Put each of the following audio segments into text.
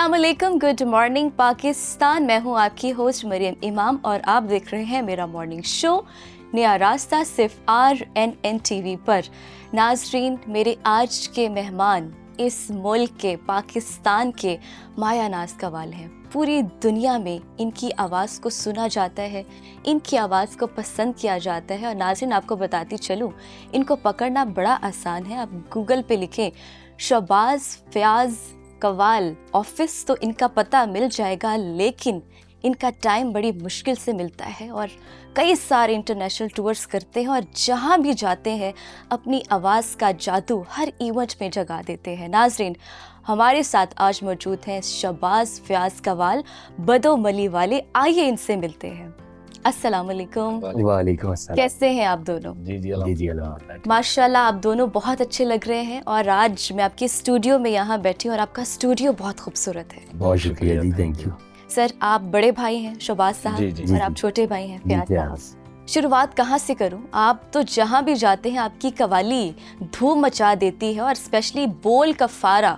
अस्सलाम वालेकुम, good morning Pakistan. मैं हूं आपकी होस्ट मरियम इमाम और आप देख रहे हैं मेरा मॉर्निंग शो नया रास्ता सिर्फ RNN TV पर। नाजरीन, मेरे आज के मेहमान इस मुल्क के, पाकिस्तान के माया नाज कवाल हैं। पूरी दुनिया में इनकी आवाज़ को सुना जाता है, इनकी आवाज़ को पसंद किया जाता है। और नाज़रीन, आपको बताती चलूँ, इनको पकड़ना बड़ा आसान है। आप गूगल पे लिखें शहबाज फयाज़ कवाल ऑफिस तो इनका पता मिल जाएगा, लेकिन इनका टाइम बड़ी मुश्किल से मिलता है और कई सारे इंटरनेशनल टूर्स करते हैं और जहाँ भी जाते हैं अपनी आवाज़ का जादू हर इवेंट में जगा देते हैं। नाजरीन, हमारे साथ आज मौजूद हैं शहबाज फयाज़ कवाल बदोमली वाले। आइए इनसे मिलते हैं। अस्सलाम वालेकुम। वालेकुम अस्सलाम। कैसे हैं आप दोनों? जी अल्हम्दुलिल्लाह। माशाल्लाह, आप दोनों बहुत अच्छे लग रहे हैं। और आज मैं आपके स्टूडियो में यहाँ बैठी हूँ और आपका स्टूडियो बहुत खूबसूरत है। बहुत शुक्रिया जी, थैंक यू। सर, आप बड़े भाई हैं शहबाज साहब, जी, और आप छोटे भाई हैं फयाज़ जी, साहब। शुरुआत कहाँ से करूँ? आप तो जहाँ भी जाते हैं आपकी कवाली धूम मचा देती है, और स्पेशली बोल कफारा।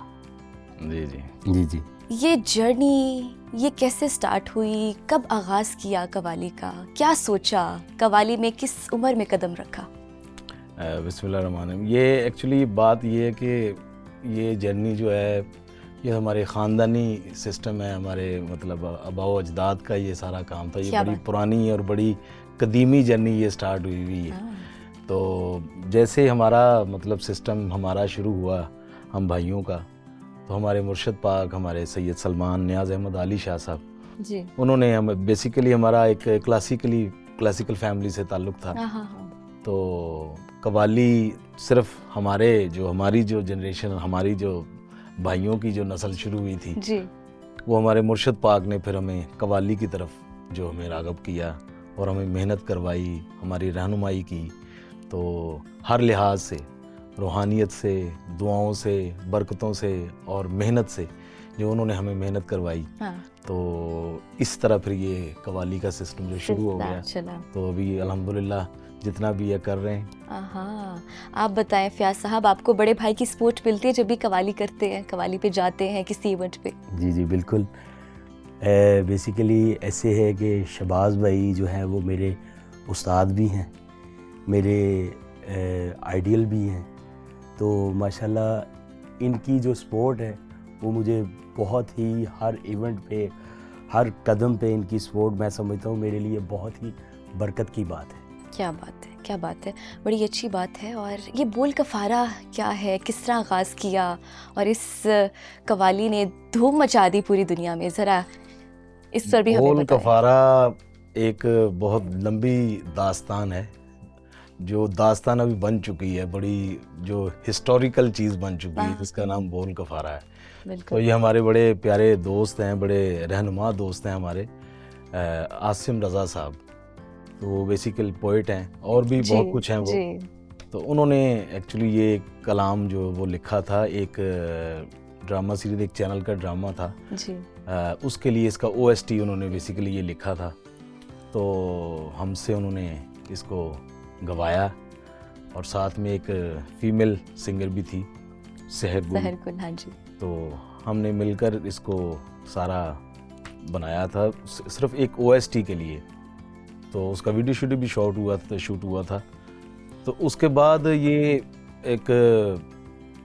जी। ये जर्नी ये कैसे स्टार्ट हुई? कब आगाज़ किया कवाली का? क्या सोचा? कवाली में किस उम्र में कदम रखा? बिस्मिल्लाहिर्रहमानिर्रहीम। ये एक्चुअली बात ये है कि ये जर्नी जो है ये हमारे ख़ानदानी सिस्टम है, हमारे मतलब आबाओ अजदाद का ये सारा काम था। ये बड़ी पुरानी और बड़ी कदीमी जर्नी ये स्टार्ट हुई है। तो जैसे हमारा मतलब सिस्टम हमारा शुरू हुआ हम भाइयों का, तो हमारे मुर्शद पाक हमारे सैयद सलमान नियाज़ अहमद अली शाह साहब जी, उन्होंने हम बेसिकली हमारा एक क्लासिकल फैमिली से ताल्लुक़ था। तो कवाली सिर्फ हमारी जो जनरेशन, हमारी जो भाइयों की जो नस्ल शुरू हुई थी जी, वो हमारे मुर्शद पाक ने फिर हमें कवाली की तरफ जो हमें राग़ब किया और हमें मेहनत करवाई, हमारी रहनुमाई की। तो हर लिहाज से, रूहानियत से, दुआओं से, बरकतों से और मेहनत से जो उन्होंने हमें मेहनत करवाई, तो इस तरह फिर ये कवाली का सिस्टम जो शुरू हो गया। तो अभी अल्हम्दुलिल्लाह जितना भी ये कर रहे हैं। आप बताएं फयाज़ साहब, आपको बड़े भाई की सपोर्ट मिलती है जब भी कवाली करते हैं, कवाली पे जाते हैं किसी इवेंट पे? जी बिल्कुल। बेसिकली ऐसे है कि शहबाज भाई जो हैं वो मेरे उस्ताद भी हैं, मेरे आइडियल भी हैं। तो माशाल्लाह इनकी जो सपोर्ट है वो मुझे बहुत ही, हर इवेंट पे, हर कदम पे इनकी सपोर्ट मैं समझता हूँ मेरे लिए बहुत ही बरकत की बात है। क्या बात है, क्या बात है, बड़ी अच्छी बात है। और ये बोल कफारा क्या है, किस तरह आगाज़ किया और इस कवाली ने धूम मचा दी पूरी दुनिया में? ज़रा इस पर भी हमें बोल बताएं। कफारा एक बहुत लंबी दास्तान है, जो दास्तान अभी बन चुकी है, बड़ी जो हिस्टोरिकल चीज़ बन चुकी है, जिसका नाम बोल कफारा है। तो ये हमारे बड़े प्यारे दोस्त हैं, बड़े रहनुमा दोस्त हैं हमारे, आसिम रज़ा साहब। तो वो बेसिकल पोइट हैं और भी बहुत कुछ हैं वो। तो उन्होंने एक्चुअली ये कलाम जो वो लिखा था, एक ड्रामा सीरीज, एक चैनल का ड्रामा था जी। उसके लिए इसका OST उन्होंने बेसिकली ये लिखा था। तो हमसे उन्होंने इसको गवाया और साथ में एक फीमेल सिंगर भी थी, सहर गुल। हाँ जी। तो हमने मिलकर इसको सारा बनाया था सिर्फ एक OST के लिए। तो उसका वीडियो भी शूट हुआ था। तो उसके बाद ये एक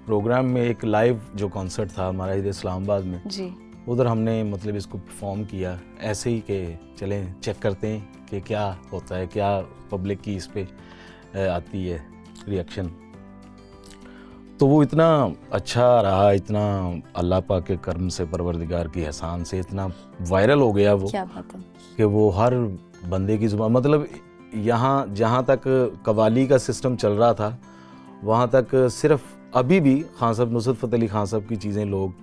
प्रोग्राम में, एक लाइव जो कॉन्सर्ट था हमारा इधर इस्लामाबाद में जी, उधर हमने मतलब इसको परफॉर्म किया ऐसे ही कि चलें चेक करते हैं कि क्या होता है, क्या पब्लिक की इस पे आती है रिएक्शन। तो वो इतना अच्छा रहा, इतना अल्लाह पाक के करम से, परवरदिगार की एहसान से इतना वायरल हो गया वो। क्या बात है। कि वो हर बंदे की ज़ुबान, मतलब यहाँ जहाँ तक कवाली का सिस्टम चल रहा था वहाँ तक सिर्फ अभी भी खान साहब, नुसरत फ़तेह अली खान साहब की चीज़ें लोग,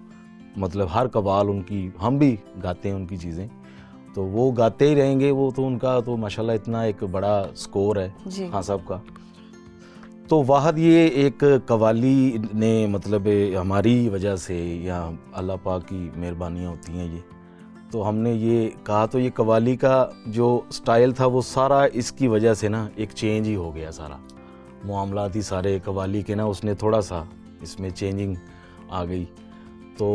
मतलब हर कवाल उनकी, हम भी गाते हैं उनकी चीज़ें, तो वो गाते ही रहेंगे। वो तो उनका तो माशाल्लाह इतना एक बड़ा स्कोर है खान साहब का। तो वाहद ये एक कवाली ने मतलब हमारी वजह से या अल्लाह पाक की मेहरबानियाँ होती हैं ये, तो हमने ये कहा, तो ये कवाली का जो स्टाइल था वो सारा इसकी वजह से ना एक चेंज ही हो गया, सारा मामलात ही सारे कवाली के ना, उसने थोड़ा सा इसमें चेंजिंग आ गई। तो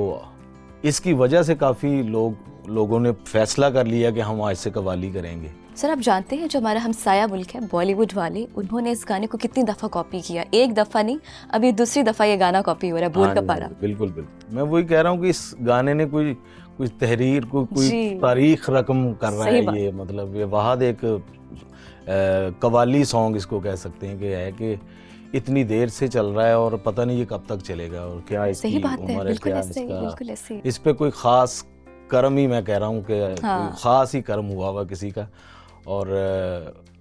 इसकी वजह से काफ़ी लोगों ने फैसला कर लिया कि हम आज से कव्वाली करेंगे। सर आप जानते हैं जो हमारा हमसाया मुल्क है बॉलीवुड वाले, उन्होंने इस गाने को कितनी दफ़ा कॉपी किया? एक दफ़ा नहीं, अभी दूसरी दफ़ा ये गाना कॉपी हो रहा है, बोल हाँ का जी, पारा। बिल्कुल बिल्कुल, मैं वही कह रहा हूँ कि इस गाने ने कोई तहरीर कोई जी। तारीख रकम कर रहा सही है। बात। ये मतलब ये वाहद एक कव्वाली सॉन्ग इसको कह सकते हैं कि है कि इतनी देर से चल रहा है और पता नहीं ये कब तक चलेगा और क्या इसकी सही बात है, उम्र है, बिल्कुल क्या ऐसे ही, इसका, बिल्कुल ऐसे ही। इस पे कोई ख़ास कर्म ही, मैं कह रहा हूँ कि हाँ। कोई ख़ास ही कर्म हुआ हुआ किसी का। और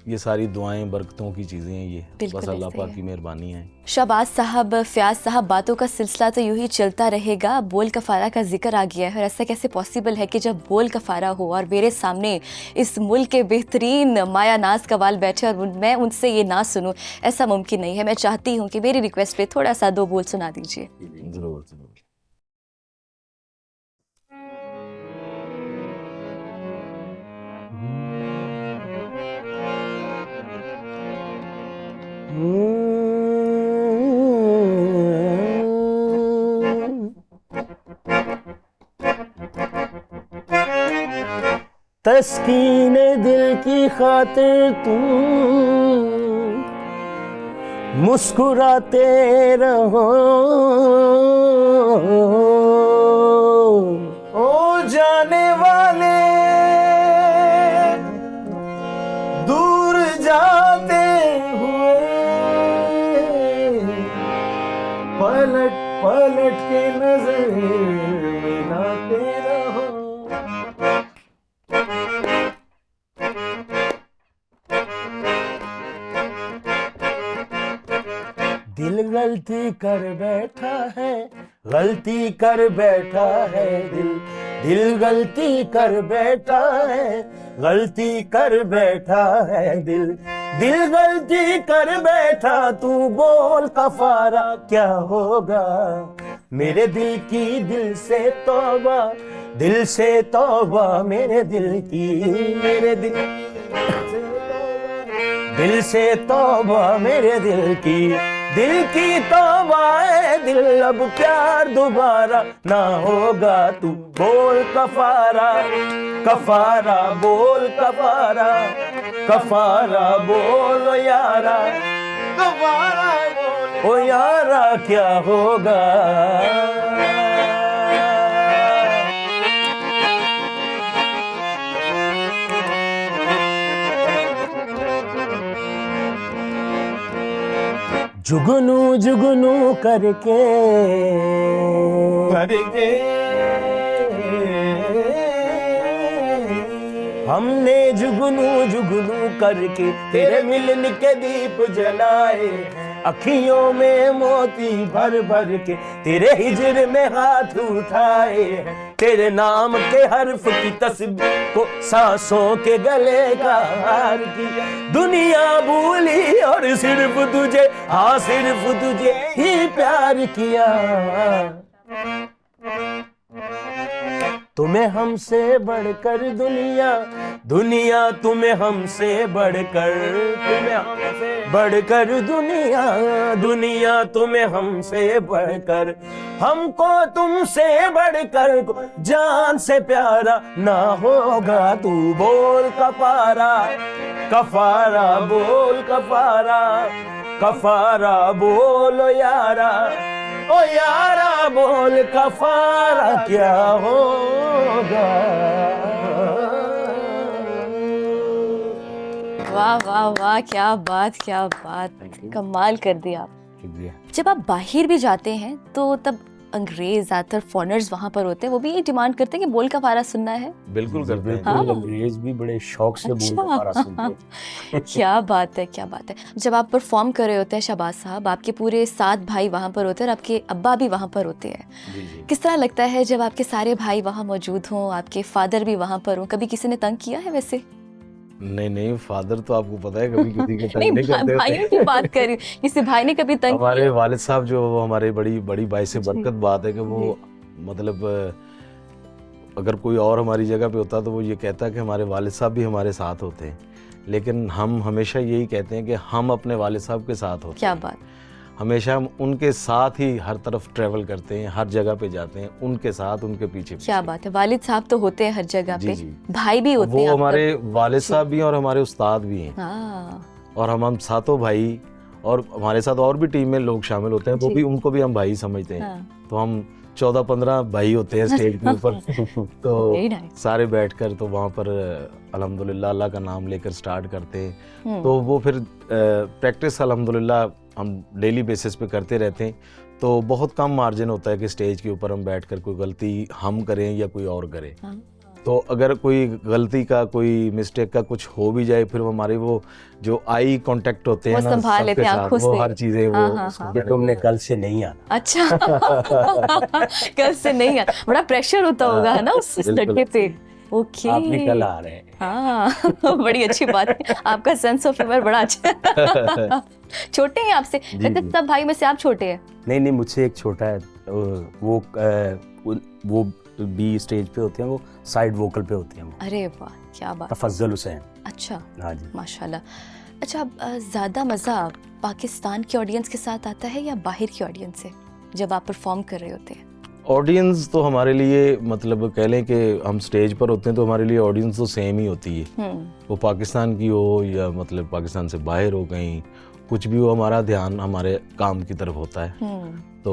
ये सारी दुआएं बरकतों की चीज़ें हैं ये, बिल्कुल बस अल्लाह ऐसे पाक ही की मेहरबानी है। शहबाज साहब, फयाज साहब, बातों का सिलसिला तो यूं ही चलता रहेगा। बोल कफ़ारा का जिक्र आ गया है और ऐसा कैसे पॉसिबल है कि जब बोल कफ़ारा हो और मेरे सामने इस मुल्क के बेहतरीन माया नाज कवाल बैठे और मैं उनसे ये ना सुनूं, ऐसा मुमकिन नहीं है। मैं चाहती हूँ कि मेरी रिक्वेस्ट पे थोड़ा सा दो बोल सुना दीजिए। ज़रूर ज़रूर। तस्कीने दिल की खातिर तुम मुस्कुराते रहो, ओ जाने वाले दूर जाते हुए पलट पलट के नजर मिलाते रहो। दिल गलती कर बैठा है, गलती कर बैठा है दिल गलती कर बैठा है, गलती कर बैठा है दिल गलती कर बैठा। तू बोल कफारा क्या होगा, मेरे दिल की दिल से तौबा मेरे दिल की, मेरे दिल से तौबा मेरे दिल की तौबा है दिल, अब प्यार दोबारा ना होगा। तू बोल कफारा बोल कफारा बोल ओ यारा, ओ यारा क्या होगा। जुगनू करके हमने जुगनू करके तेरे मिलन के दीप जलाए, अखियों में मोती भर भर के तेरे हिजर में हाथ उठाए, तेरे नाम के हर्फ की तस्बीह को सांसों के गले का हार किया। दुनिया भूली और सिर्फ तुझे ही प्यार किया। तुम्हें हमसे बढ़कर दुनिया तुम्हें हमसे बढ़कर दुनिया तुम्हें हमसे बढ़कर, हमको तुमसे बढ़कर जान से प्यारा ना होगा। तू बोल कफारा बोल कफारा बोल ओ यारा बोल कफारा क्या होगा। वाह वाह वाह, क्या बात कमाल कर दिया आप। शुक्रिया। जब आप बाहर भी जाते हैं तो तब अंग्रेज ज़्यादातर फॉरेनर्स वहाँ पर होते हैं, वो भी ये डिमांड करते हैं कि बोल कफारा सुनना है। बिल्कुल करते हैं। हाँ। अंग्रेज भी बड़े शौक से बोल कफारा सुनते हैं। क्या बात है। जब आप परफॉर्म कर रहे होते हैं शहबाज साहब, आपके पूरे 7 भाई वहाँ पर होते हैं और आपके अब्बा भी वहाँ पर होते हैं, किस तरह लगता है जब आपके सारे भाई वहाँ मौजूद हों, आपके फादर भी वहाँ पर हों? कभी किसी ने तंग किया है वैसे? नहीं, फादर तो आपको पता है कभी किसी के तंग नहीं करते भाइयों की बात कर रही हूँ, किसी भाई ने कभी तंग हमारे वालिद साहब जो, वो हमारे बड़ी बाइस से बरकत बात है कि वो मतलब अगर कोई और हमारी जगह पे होता तो वो ये कहता कि हमारे वालिद साहब भी हमारे साथ होते हैं, लेकिन हम हमेशा यही कहते हैं कि हम अपने वालिद साहब के साथ होते हैं। क्या बात। हमेशा हम उनके साथ ही हर तरफ ट्रैवल करते हैं, हर जगह पे जाते हैं, उनके साथ, उनके पीछे क्या पीछे। बात है, वालिद साहब तो होते हैं हर जगह जी, पे, जी। भाई भी होते वो हैं आपका? हमारे वालिद साहब भी हैं और हमारे उस्ताद भी हैं, हाँ, और हम सातों भाई, और हमारे साथ और भी टीम में लोग शामिल होते हैं, वो जी। भी, उनको भी हम भाई समझते हैं। हाँ। तो हम 14-15 भाई होते हैं स्टेज के ऊपर। तो Very nice. सारे बैठकर तो वहाँ पर अल्हम्दुलिल्लाह अल्लाह का नाम लेकर स्टार्ट करते हैं। हम्म, तो वो फिर प्रैक्टिस अल्हम्दुलिल्लाह हम डेली बेसिस पे करते रहते हैं। तो बहुत कम मार्जिन होता है कि स्टेज के ऊपर हम बैठकर कोई गलती हम करें या कोई और करे। हाँ। तो अगर कोई गलती का, कोई मिस्टेक का कुछ हो भी जाए, फिर हमारे वो जो आई कांटेक्ट होते हैं वो ना संभाल लेते सबके हैं साथ, आंखों वो से। हर चीज़ें वो हाँ, हाँ, उसको हाँ। कि तुमने कल से नहीं आना। अच्छा कल से नहीं है, बड़ा प्रेशर होता होगा है ना उस बिल्कुल। लड़के पे। ओके, आप निकल आ रहे हैं। हाँ बड़ी अच्छी बात है, आपका सेंस ऑफ ह्यूमर बड़ा अच्छा है। छोटे हैं आपसे? जी, कहते जी। सब भाई में से आप छोटे हैं? नहीं नहीं, मुझसे एक छोटा है। वो भी स्टेज पे होते हैं, वो साइड वोकल पे होते हैं, वो अरे वाह, क्या बात। तफज्जुल हुसैन। अच्छा, हाँ जी। माशाल्लाह। अच्छा, अब ज़्यादा मज़ा पाकिस्तान के ऑडियंस के साथ आता है या बाहर की ऑडियंस से जब आप परफॉर्म कर रहे होते हैं? ऑडियंस तो हमारे लिए, मतलब कह लें कि हम स्टेज पर होते हैं तो हमारे लिए ऑडियंस तो सेम ही होती है। वो पाकिस्तान की हो या मतलब पाकिस्तान से बाहर हो, कहीं कुछ भी हो, हमारा ध्यान हमारे काम की तरफ होता है। तो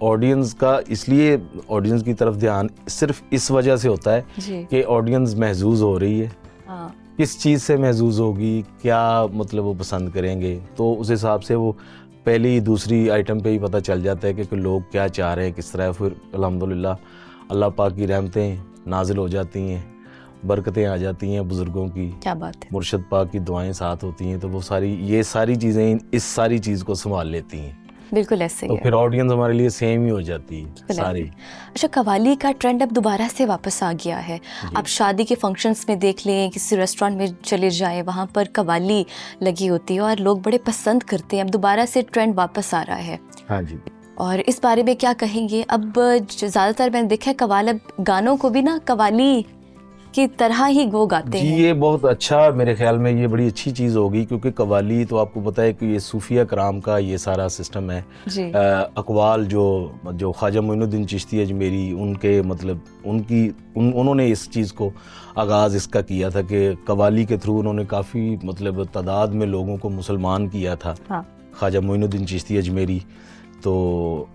ऑडियंस का, इसलिए ऑडियंस की तरफ ध्यान सिर्फ इस वजह से होता है जी। कि ऑडियंस महजूज हो रही है, हाँ, किस चीज़ से महजूज होगी, क्या मतलब वो पसंद करेंगे, तो उस हिसाब से वो पहली दूसरी आइटम पे ही पता चल जाता है कि लोग क्या चाह रहे हैं, किस तरह। फिर अल्हम्दुलिल्लाह अल्लाह पाक की रहमतें नाजिल हो जाती हैं, बरकतें आ जाती हैं बुज़ुर्गों की, क्या बात है। मुर्शद पाक की दुआएं साथ होती हैं, तो वो सारी, ये सारी चीज़ें इस सारी चीज़ को संभाल लेती हैं। बिल्कुल ऐसे ही तो है। फिर ऑडियंस हमारे लिए सेम ही हो जाती है सारी। अच्छा, कव्वाली का ट्रेंड अब दोबारा से वापस आ गया है। आप शादी के फंक्शंस में देख लें, किसी रेस्टोरेंट में चले जाएं, वहाँ पर कव्वाली लगी होती है और लोग बड़े पसंद करते हैं। अब दोबारा से ट्रेंड वापस आ रहा है, हाँ जी। और इस बारे में क्या कहेंगे? अब ज़्यादातर मैंने देखा है कव्वाल, अब गानों को भी ना कव्वाली की तरह ही वो गाते जी, हैं। ये बहुत अच्छा, मेरे ख्याल में ये बड़ी अच्छी चीज़ होगी, क्योंकि कव्वाली तो आपको पता है कि ये सूफिया कराम का ये सारा सिस्टम है। जी। अकवाल जो ख्वाजा मोइनुद्दीन चिश्ती अजमेरी, उनके मतलब उन्होंने इस चीज़ को आगाज़ इसका किया था कि कव्वाली के थ्रू उन्होंने काफ़ी मतलब तादाद में लोगों को मुसलमान किया था। हाँ। ख्वाजा मोइनुद्दीन चिश्ती अजमेरी। तो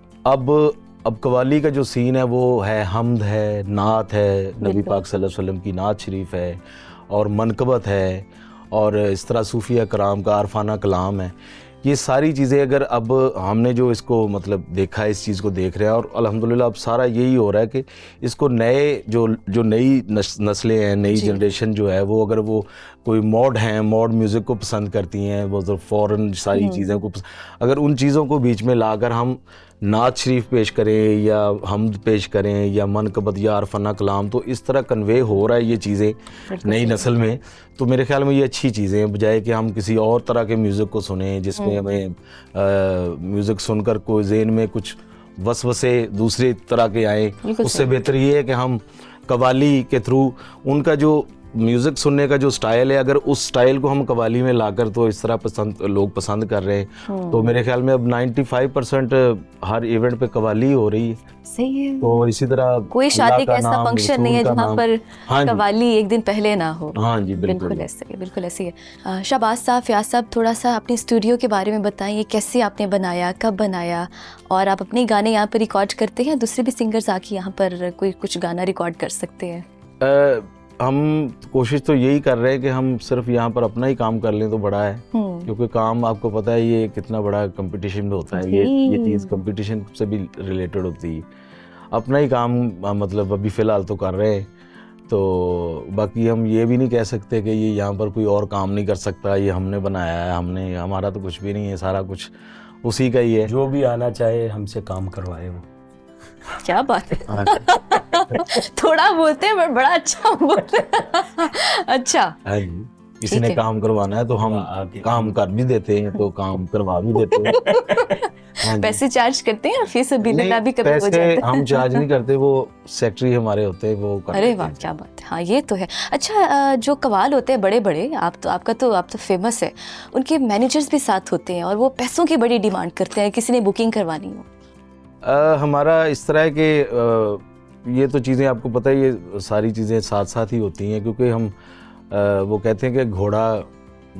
अब कव्वाली का जो सीन है वो है हम्द है, नात है, नबी पाक सल्लल्लाहु अलैहि वसल्लम की नात शरीफ है, और मनकबत है, और इस तरह सूफिया कराम का आरफाना कलाम है। ये सारी चीज़ें अगर अब हमने जो इसको मतलब देखा है, इस चीज़ को देख रहे हैं, और अल्हम्दुलिल्लाह अब सारा यही हो रहा है कि इसको नए जो नई नस्लें हैं, नई जनरेशन जो है, वो अगर वो कोई मॉड हैं, मॉड म्यूज़िक को पसंद करती हैं, वो तो फ़ौरन सारी चीज़ों को अगर उन चीज़ों को बीच में लाकर हम नात शरीफ पेश करें या हम्द पेश करें या मनकबत या अरफाना कलाम, तो इस तरह कन्वे हो रहा है ये चीज़ें नई नस्ल में। तो मेरे ख्याल में ये अच्छी चीज़ें हैं, बजाय कि हम किसी और तरह के म्यूज़िक को सुने जिसमें हमें म्यूज़िक सुनकर कोई ज़हन में कुछ वसवसे दूसरे तरह के आए। उससे बेहतर ये है कि हम कव्वाली के थ्रू उनका जो म्यूज़िक सुनने का जो स्टाइल है, अगर उस स्टाइल को हम कव्वाली में लाकर तो इस तरह लोग पसंद कर रहे हैं। तो मेरे ख्याल में अब 95% हर इवेंट पे कव्वाली हो रही है। सही है। तो इसी तरह कोई शादी का ऐसा फंक्शन नहीं है जहाँ पर हाँ कव्वाली एक दिन पहले ना हो। हाँ जी, बिल्कुल ऐसे ही, बिल्कुल ऐसे ही है। शाहबाज साहब, फयाज साहब, थोड़ा सा अपने स्टूडियो के बारे में बताइए, कैसे आपने बनाया, कब बनाया, और आप अपने गाने यहाँ पर रिकॉर्ड करते हैं, दूसरे भी सिंगर्स आके यहाँ पर कोई कुछ गाना रिकॉर्ड कर सकते हैं? हम कोशिश तो यही कर रहे हैं कि हम सिर्फ यहाँ पर अपना ही काम कर लें तो बड़ा है, क्योंकि काम आपको पता है ये कितना बड़ा कंपटीशन में होता है। ये चीज़ कंपटीशन से भी रिलेटेड होती है। अपना ही काम मतलब अभी फ़िलहाल तो कर रहे हैं। तो बाकी हम ये भी नहीं कह सकते कि ये यहाँ पर कोई और काम नहीं कर सकता, ये हमने बनाया है, हमारा तो कुछ भी नहीं है, सारा कुछ उसी का ही है। जो भी आना चाहे हमसे काम करवाए वो। क्या बात है। थोड़ा बोलते हैं बट बड़ा अच्छा बोलते हैं। अच्छा, किसी ने काम करवाना है तो हम काम कर भी देते हैं, तो काम करवा भी देते हैं। हाँ जी। पैसे चार्ज करते हैं या फीस बिल्ला नहीं, भी कभी हो पैसे जाता है? हम चार्ज नहीं करते, वो सेक्रेटरी हमारे होते हैं, वो कर अरे देते वाह, हैं। क्या बात है। हाँ, ये तो है। अच्छा, जो कव्वाल होते हैं बड़े बड़े, आप तो फेमस है, उनके मैनेजर्स भी साथ होते हैं और वो पैसों की बड़ी डिमांड करते हैं, किसी ने बुकिंग करवानी हो। हमारा इस तरह है कि ये तो चीज़ें आपको पता है, ये सारी चीज़ें साथ साथ ही होती हैं, क्योंकि हम वो कहते हैं कि घोड़ा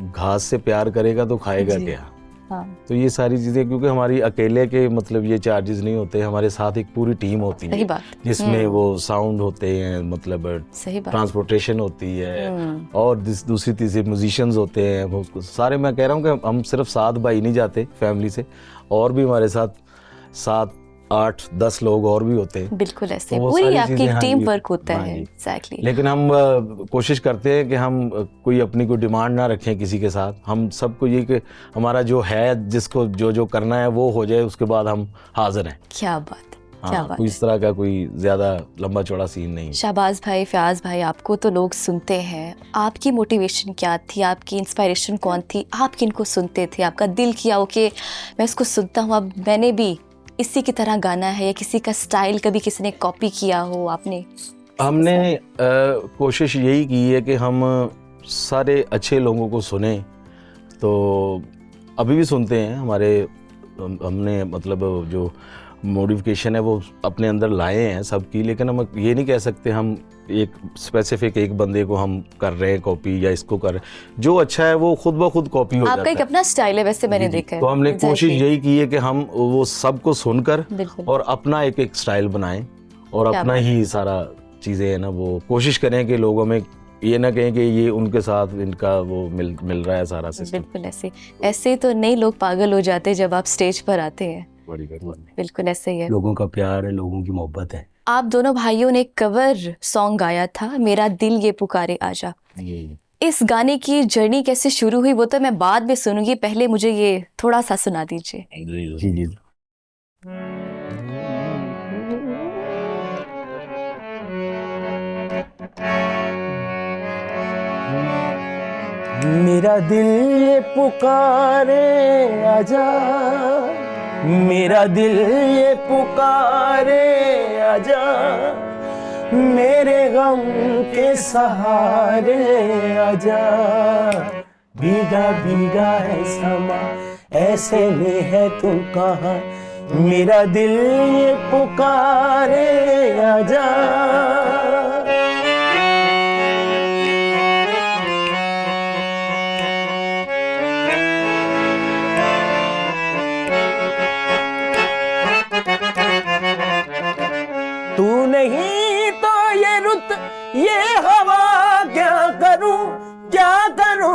घास से प्यार करेगा तो खाएगा जी। क्या। हाँ, तो ये सारी चीज़ें, क्योंकि हमारी अकेले के मतलब ये चार्जेस नहीं होते, हमारे साथ एक पूरी टीम होती सही है बात। जिसमें वो साउंड होते हैं, मतलब सही बात। ट्रांसपोर्टेशन होती है, हम्म, और दूसरी तीसरी म्यूजिशियंस होते हैं, वो उसको सारे, मैं कह रहा हूँ कि हम सिर्फ 7 भाई नहीं जाते फैमिली से, और भी हमारे साथ 7, 8, 10 लोग और भी होते हैं। बिल्कुल ऐसे तो वो पूरी सारी आपकी चीज़ें, हाँ टीम जी, वर्क होता हाँ है। जी। एग्जैक्टली। लेकिन हम कोशिश करते हैं कि हम कोई अपनी कोई डिमांड ना रखें किसी के साथ। हम सबको ये कि हमारा जो है, जिसको जो जो करना है वो हो जाए, उसके बाद हम हाजिर हैं। क्या बात, क्या हाँ, बात कोई है। इस तरह का कोई ज़्यादा लंबा चौड़ा सीन नहीं है। शाहबाज भाई, फयाज भाई, आपको तो लोग सुनते हैं, आपकी मोटिवेशन क्या थी, आपकी इंस्पिरेशन कौन थी, आप किनको सुनते थे, आपका दिल किया हो कि मैं इसको सुनता हूँ, अब मैंने भी इसी की तरह गाना है, या किसी का स्टाइल कभी किसी ने कॉपी किया हो आपने? हमने कोशिश यही की है कि हम सारे अच्छे लोगों को सुने, तो अभी भी सुनते हैं। हमने मतलब जो मॉडिफिकेशन है वो अपने अंदर लाए हैं सबकी, लेकिन हम ये नहीं कह सकते हम एक स्पेसिफिक एक बंदे को हम कर रहे हैं कॉपी या इसको कर रहे हैं। जो अच्छा है वो खुद ब खुद कॉपी हो जाता आपका एक है। अपना स्टाइल है, वैसे मैंने जी, जी। देखा है। तो हमने कोशिश Exactly. यही की है कि हम वो सबको सुनकर बिल्कुल। और अपना एक एक स्टाइल बनाएं, और क्या अपना बात ही सारा चीज़ें है ना, वो कोशिश करें कि लोगों में ये ना कहें कि ये उनके साथ इनका वो मिल रहा है सारा सिस्टम। बिल्कुल ऐसे तो नए लोग पागल हो जाते हैं जब आप स्टेज पर आते हैं। बड़ी मेहरबानी। बिल्कुल ऐसे ही है। लोगों का प्यार है, लोगों की मोहब्बत है। आप दोनों भाइयों ने कवर सॉन्ग गाया था, मेरा दिल ये पुकारे आजा। इस गाने की जर्नी कैसे शुरू हुई वो तो मैं बाद में सुनूंगी, पहले मुझे ये थोड़ा सा सुना दीजिए। जी जी। मेरा दिल ये पुकारे आजा, मेरा दिल ये पुकारे आजा, मेरे गम के सहारे आजा। भीगा भीगा है समा, ऐसे में है तू कहाँ, मेरा दिल ये पुकारे आजा। तू नहीं तो ये रुत ये हवा क्या करूं, क्या करूं।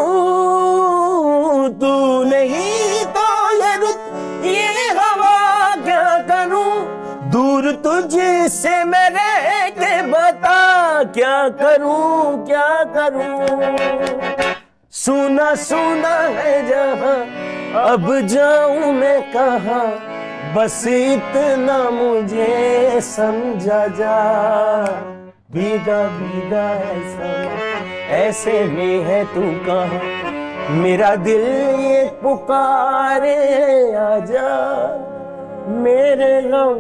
तू नहीं तो ये रुत ये हवा क्या करूं, दूर तुझसे मैं रह के बता क्या करूं, क्या करूं। सुना सुना है जहां, अब जाऊं मैं कहां, बस इतना मुझे समझा जा। भीगा भीगा है समा, ऐसे में है तू कहाँ, मेरा दिल ये पुकारे आजा, मेरे गम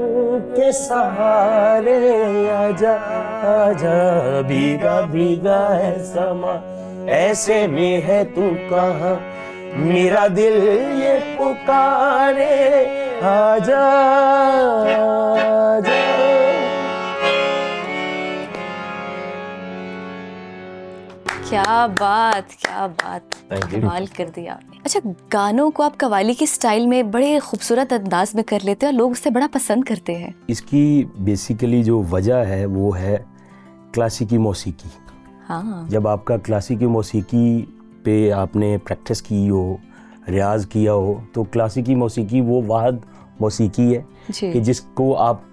के सहारे आजा, आजा। भीगा भीगा है समा, ऐसे में है तू कहाँ, मेरा दिल ये पुकारे आजा, आजा। क्या बात, क्या बात, Thank you. कमाल कर दिया आपने। अच्छा, गानों को आप कव्वाली की स्टाइल में बड़े खूबसूरत अंदाज में कर लेते हैं और लोग उसे बड़ा पसंद करते हैं। इसकी बेसिकली जो वजह है वो है क्लासिकी मौसीकी। हाँ, जब आपका क्लासिकी मौसीकी पे आपने प्रैक्टिस की हो, रियाज किया हो, तो क्लासिकी मौसीकी वो वाहद मौसीकी है जी। कि जिसको आप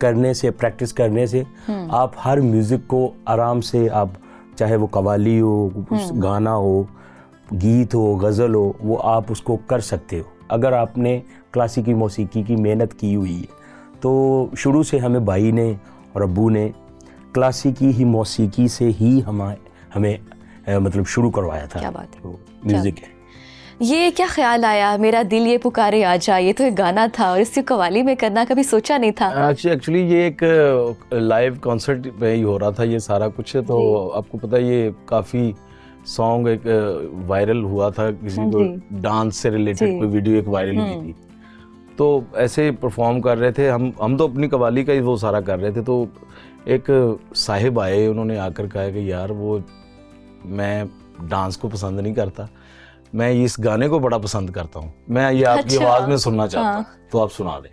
करने से, प्रैक्टिस करने से आप हर म्यूज़िक को आराम से, आप चाहे वो कव्वाली हो, गाना हो, गीत हो, गज़ल हो, वो आप उसको कर सकते हो अगर आपने क्लासिकी मौसीकी की मेहनत की हुई है। तो शुरू से हमें भाई ने और अब्बू ने क्लासिकी ही मौसीकी से ही हमें मतलब शुरू करवाया था। क्या बात है। तो म्यूज़िक है। ये क्या ख्याल आया, मेरा दिल ये पुकारे आजा, ये तो एक गाना था और इसको कव्वाली में करना कभी सोचा नहीं था? एक्चुअली ये एक लाइव कॉन्सर्ट में ही हो रहा था ये सारा कुछ, तो आपको पता है ये काफ़ी सॉन्ग एक वायरल हुआ था, किसी को डांस से रिलेटेड कोई वीडियो एक वायरल हुई थी, तो ऐसे परफॉर्म कर रहे थे हम तो अपनी कव्वाली का ही वो सारा कर रहे थे। तो एक साहिब आए, उन्होंने आकर कहा कि यार वो मैं डांस को पसंद नहीं करता, मैं इस गाने को बड़ा पसंद करता हूँ, मैं ये आपकी आवाज़ में सुनना चाहता हूँ, तो आप सुना दें।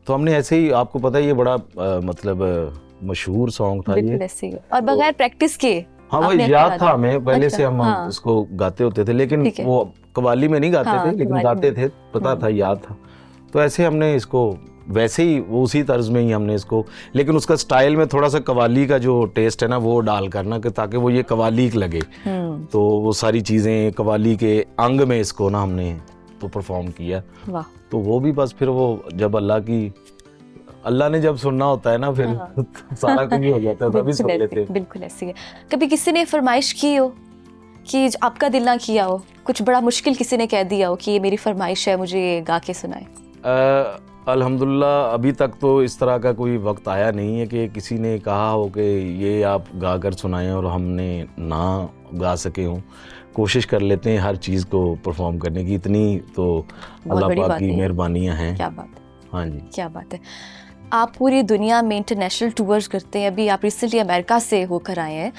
तो हमने ऐसे ही, आपको पता है ये बड़ा मतलब मशहूर सॉन्ग था ये, और बगैर प्रैक्टिस के। हाँ भाई याद था हमें पहले से, हम उसको गाते होते थे, लेकिन वो कव्वाली में नहीं गाते थे, लेकिन गाते थे, पता था, याद था। तो ऐसे हमने इसको वैसे ही उसी तर्ज में ही हमने इसको, लेकिन उसका स्टाइल में थोड़ा सा कव्वाली का जो टेस्ट है ना वो डाल करना, कि ताकि वो ये कव्वाली लगे। तो वो सारी चीज़ें कव्वाली के अंग में इसको ना हमने तो परफॉर्म किया। वाह। तो वो भी बस फिर वो जब अल्लाह ने जब सुनना होता है ना फिर सारा कुछ हो जाता है, तभी सुन लेते हैं। बिल्कुल ऐसी है। कभी किसी ने फरमाइश की हो कि आपका दिल ना किया हो, कुछ बड़ा मुश्किल किसी ने कह दिया हो कि ये मेरी फरमाइश है, मुझे ये गा के सुनाए? अल्हम्दुलिल्लाह अभी तक तो इस तरह का कोई वक्त आया नहीं है कि किसी ने कहा हो कि ये आप गा कर सुनाएं और हमने ना गा सके हों। कोशिश कर लेते हैं हर चीज़ को परफॉर्म करने की, इतनी तो अल्लाह पाक की मेहरबानियाँ हैं। क्या बात है। हाँ जी, क्या बात है। आप पूरी दुनिया में इंटरनेशनल टूर्स करते हैं, अभी आप रिसेंटली अमेरिका से होकर आए हैं।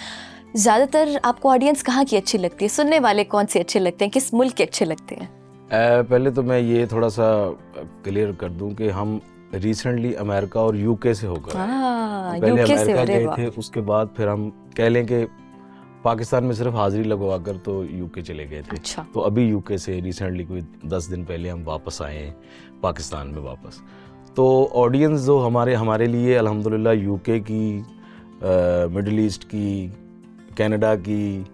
ज़्यादातर आपको ऑडियंस कहाँ की अच्छी लगती है, सुनने वाले कौन से अच्छे लगते हैं, किस मुल्क के अच्छे लगते हैं? पहले तो मैं ये थोड़ा सा क्लियर कर दूं कि हम रिसेंटली अमेरिका और यूके से होकर पहले अमेरिका गए थे, उसके बाद फिर हम कह लें कि पाकिस्तान में सिर्फ हाजिरी लगवा कर तो यूके चले गए थे। अच्छा। तो अभी यूके से रिसेंटली कोई 10 दिन पहले हम वापस आए हैं पाकिस्तान में वापस। तो ऑडियंस जो हमारे लिए अल्हम्दुलिल्लाह यूके की, मिडिल ईस्ट की, कनाडा की,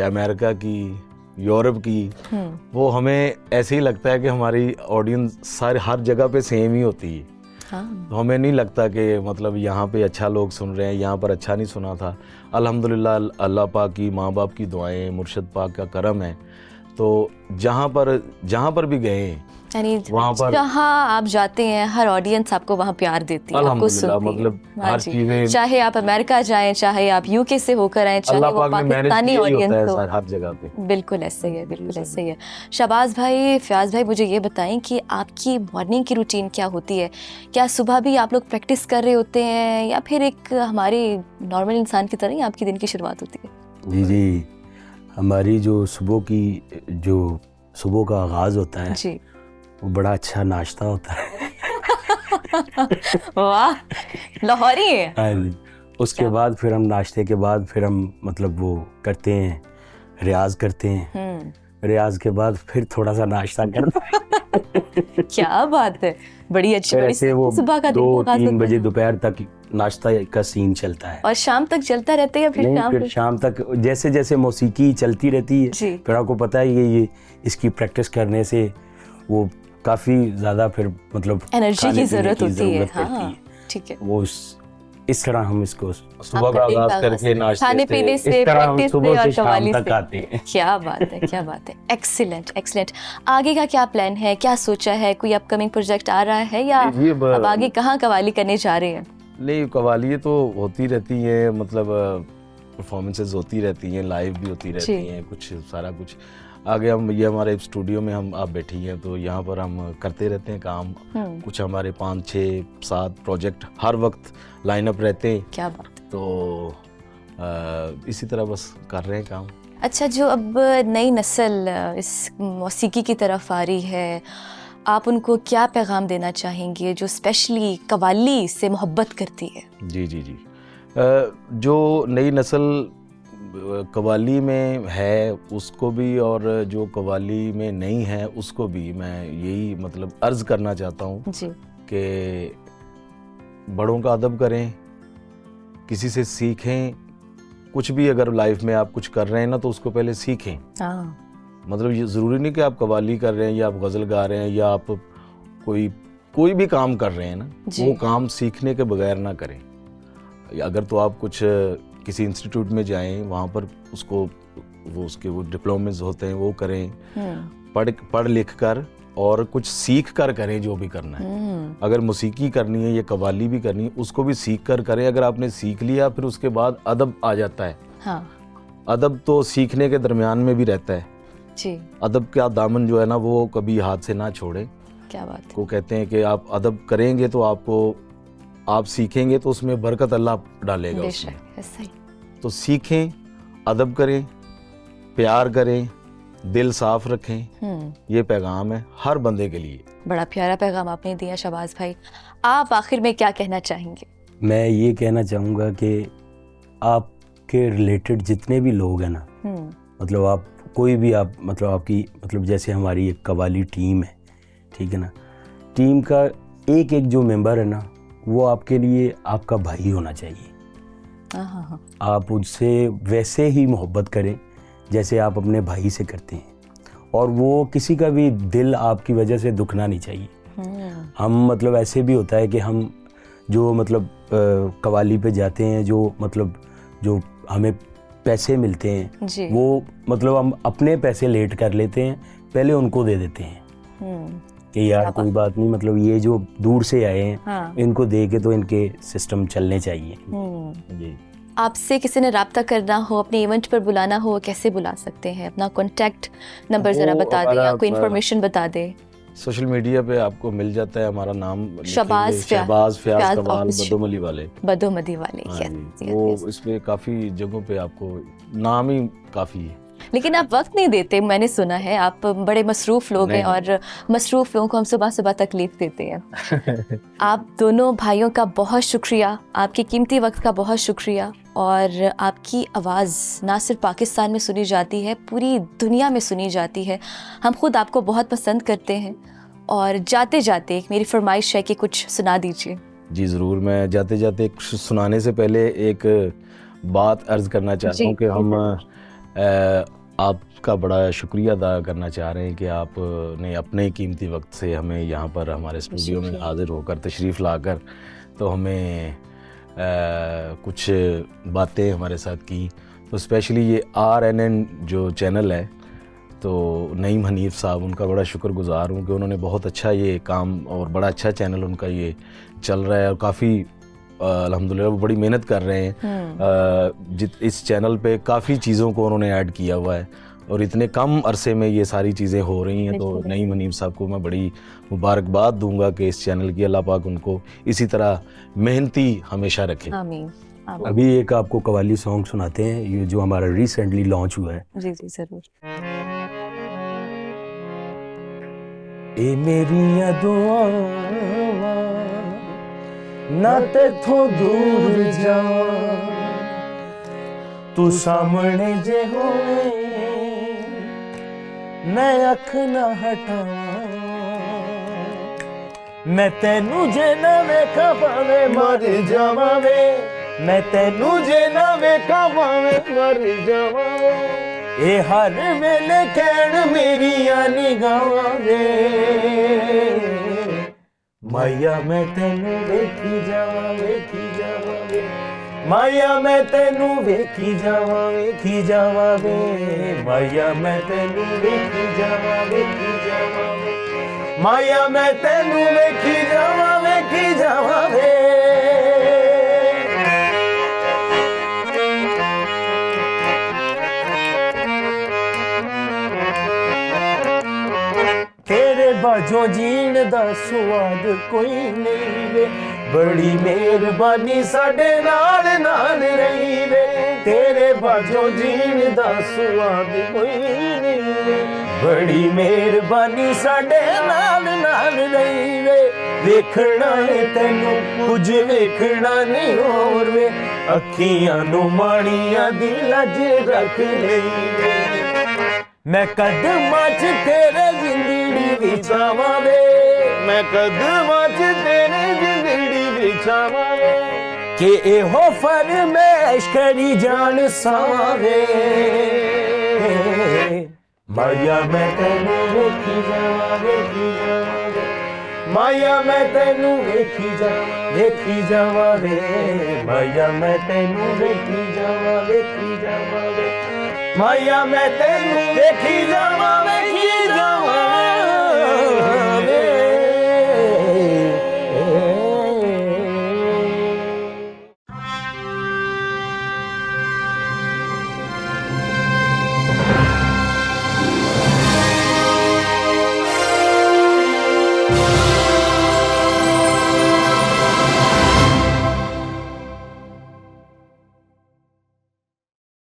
अमेरिका की, यूरोप की, वो हमें ऐसे ही लगता है कि हमारी ऑडियंस सारे हर जगह पे सेम ही होती है। तो हमें नहीं लगता कि मतलब यहाँ पे अच्छा लोग सुन रहे हैं, यहाँ पर अच्छा नहीं सुना था। अल्हम्दुलिल्लाह अल्लाह पाक की, माँ बाप की दुआएं, मुर्शिद पाक का करम है। तो जहाँ पर भी गए यानी जहाँ आप जाते हैं हर ऑडियंस आपको वहाँ प्यार देती है, आपको सुनती है। मतलब हर चीजें, चाहे आप अमेरिका जाएं, चाहे आप यूके से होकर आए, चाहे वो पाकिस्तानी ऑडियंस हो, हर जगह पे बिल्कुल ऐसे ही है, बिल्कुल ऐसे ही है। शहबाज भाई, फयाज भाई, मुझे ये बताएं कि आपकी मॉर्निंग की रूटीन क्या होती है? क्या सुबह भी आप लोग प्रैक्टिस कर रहे होते हैं या फिर एक हमारे नॉर्मल इंसान की तरह ही आपकी दिन की शुरुआत होती है? जी, हमारी जो सुबह का आगाज़ होता है जी, वो बड़ा अच्छा नाश्ता होता है। वाह, लाहौरी है। हाँ जी। उसके बाद फिर हम नाश्ते के बाद फिर हम मतलब वो करते हैं, रियाज करते हैं। रियाज के बाद फिर थोड़ा सा नाश्ता करते हैं। क्या बात है, बड़ी अच्छी। ऐसे वो सुबह का 2-3 बजे दोपहर तक नाश्ता का सीन चलता है और शाम तक चलता रहता है। फिर शाम तक जैसे जैसे मौसीकी चलती रहती है, फिर आपको पता है ये इसकी प्रैक्टिस करने से वो काफ़ी ज़्यादा फिर मतलब एनर्जी की ज़रूरत होती है। हाँ, ठीक है। वो इस तरह हम इसको सुबह का आगाज करके नाश्ते खाने पीने से, प्रैक्टिस से और कव्वाली से आते हैं। क्या बात है, क्या बात है। Excellent, excellent. आगे का क्या प्लान है, क्या सोचा है? कोई अपकमिंग प्रोजेक्ट आ रहा है या अब आगे कहाँ कव्वाली करने जा रहे हैं? नहीं, कव्वाली तो होती रहती है, मतलब परफॉर्मेंसेस होती रहती हैं, लाइव भी होती रहती हैं, कुछ सारा कुछ आगे। हम ये हमारे स्टूडियो में आप बैठी हैं तो यहाँ पर हम करते रहते हैं काम। कुछ हमारे 5, 6, 7 प्रोजेक्ट हर वक्त लाइनअप रहते हैं। क्या बात। तो इसी तरह बस कर रहे हैं काम। अच्छा, जो अब नई नस्ल इस मौसीकी की तरफ आ रही है, आप उनको क्या पैगाम देना चाहेंगे जो स्पेशली कव्वाली से मोहब्बत करती है? जी, जो नई नस्ल कव्वाली में है उसको भी, और जो कव्वाली में नहीं है उसको भी मैं यही मतलब अर्ज़ करना चाहता हूँ कि बड़ों का अदब करें, किसी से सीखें। कुछ भी अगर लाइफ में आप कुछ कर रहे हैं ना तो उसको पहले सीखें। मतलब ये ज़रूरी नहीं कि आप कव्वाली कर रहे हैं या आप गज़ल गा रहे हैं या आप कोई भी काम कर रहे हैं ना, वो काम सीखने के बगैर ना करें। अगर तो आप कुछ किसी इंस्टीट्यूट में जाएं, वहाँ पर उसको वो उसके वो डिप्लोमेस होते हैं वो करें, पढ़ लिख कर और कुछ सीख कर करें जो भी करना है। अगर मौसीकी करनी है या कव्वाली भी करनी है उसको भी सीख कर करें। अगर आपने सीख लिया फिर उसके बाद अदब आ जाता है। हाँ। अदब तो सीखने के दरमियान में भी रहता है जी। अदब का दामन जो है ना वो कभी हाथ से ना छोड़े। क्या बात है। को कहते हैं कि आप अदब करेंगे तो आप सीखेंगे तो उसमें बरकत अल्लाह डालेगा उसमें। ऐसा ही। तो सीखें, अदब करें, प्यार करें, दिल साफ रखें, ये पैगाम है हर बंदे के लिए। बड़ा प्यारा पैगाम आपने दिया शहबाज भाई। आप आखिर में क्या कहना चाहेंगे? मैं ये कहना चाहूँगा कि आपके रिलेटेड जितने भी लोग हैं ना, मतलब आप कोई भी आप मतलब आपकी मतलब जैसे हमारी एक कव्वाली टीम है, ठीक है ना, टीम का एक एक जो मेंबर है ना वो आपके लिए आपका भाई होना चाहिए। आप उससे वैसे ही मोहब्बत करें जैसे आप अपने भाई से करते हैं और वो किसी का भी दिल आपकी वजह से दुखना नहीं चाहिए। हम मतलब ऐसे भी होता है कि हम जो मतलब कव्वाली पे जाते हैं जो हमें पैसे मिलते हैं वो मतलब हम अपने पैसे लेट कर लेते हैं, पहले उनको दे देते हैं कि यार कोई बात नहीं, मतलब ये जो दूर से आए हैं इनको दे के तो इनके सिस्टम चलने चाहिए। जी। आपसे किसी ने रब्ता करना हो, अपने इवेंट पर बुलाना हो, कैसे बुला सकते हैं? अपना कॉन्टैक्ट नंबर ज़रा बता दें या कोई इन्फॉर्मेशन बता दें। सोशल मीडिया पे आपको मिल जाता है हमारा नाम, शहबाज फयाज कमाल बदोमली वाले। वो इसमें काफ़ी जगहों पे आपको नाम ही काफ़ी है। लेकिन आप वक्त नहीं देते, मैंने सुना है आप बड़े मसरूफ़ लोग हैं और मसरूफ़ लोगों को हम सुबह सुबह तकलीफ देते हैं। आप दोनों भाइयों का बहुत शुक्रिया, आपके कीमती वक्त का बहुत शुक्रिया। और आपकी आवाज़ ना सिर्फ पाकिस्तान में सुनी जाती है, पूरी दुनिया में सुनी जाती है। हम खुद आपको बहुत पसंद करते हैं। और जाते जाते मेरी फरमाइश है कि कुछ सुना दीजिए। जी ज़रूर। मैं जाते जाते सुनाने से पहले एक बात अर्ज़ करना चाहता हूँ कि हम आपका बड़ा शुक्रिया अदा करना चाह रहे हैं कि आपने अपने कीमती वक्त से हमें यहाँ पर हमारे स्टूडियो में हाज़िर होकर तशरीफ़ लाकर तो हमें कुछ बातें हमारे साथ की। तो स्पेशली ये RNN जो चैनल है, तो नईम हनीफ साहब, उनका बड़ा शुक्रगुज़ार हूँ कि उन्होंने बहुत अच्छा ये काम और बड़ा अच्छा चैनल उनका ये चल रहा है और काफ़ी अल्हम्दुलिल्लाह वो बड़ी मेहनत कर रहे हैं। इस चैनल पे काफ़ी चीज़ों को उन्होंने ऐड किया हुआ है और इतने कम अरसे में ये सारी चीज़ें हो रही हैं। तो नईम हनीफ साहब को मैं बड़ी मुबारकबाद दूंगा कि इस चैनल की अल्लाह पाक उनको इसी तरह मेहनती हमेशा रखे। आमीन। अभी एक आपको कव्वाली सॉन्ग सुनाते हैं, ये जो हमारा रिसेंटली लॉन्च हुआ है। जी जी ज़रूर। ए मेरिया दुआवां ना तेथों दूर जावां, तू सामने जे होवे मैं अख ना हटावां, मैं तेनू जे ना वेखां भावें मर जावां वे, मैं तेनू जे ना वेखां भावें मर जावां वे, ए हर वेले कहण मेरियां निगाहां वे, माया मैं तेनू वेखी जावां वे, माया मैं तेनू वेखी जावां वे, माया मैं तेनू वेखी जावां वे, माया मैं तेनू वेखी जावां वे। तेरे बाजों जीण दा स्वाद कोई नहीं वे, बड़ी मेहरबानी साडे नाल नाल रही वे, तेरे बाजों जीण दा स्वाद कोई नहीं वे, बड़ी मेहरबानी साडे नाल नाल रही वे, वेखना है तेनू कुछ वेखना नहीं होर वे, अखियां नू माणियां दी लज रख लई वे, मैं कदमां च तेरे जिंदड़ी विछावां वे, मैं कदमां च तेरे जिंदड़ी विछावां वे, कि एहो फरमाइश करी जान सावां वे, माया मैं तेनू वेखी जावां वे, माया मैं तेनू वेखी जावां वे, माया मैं तेनू वेखी जावां वे, माया मैं तेनू देखी जावा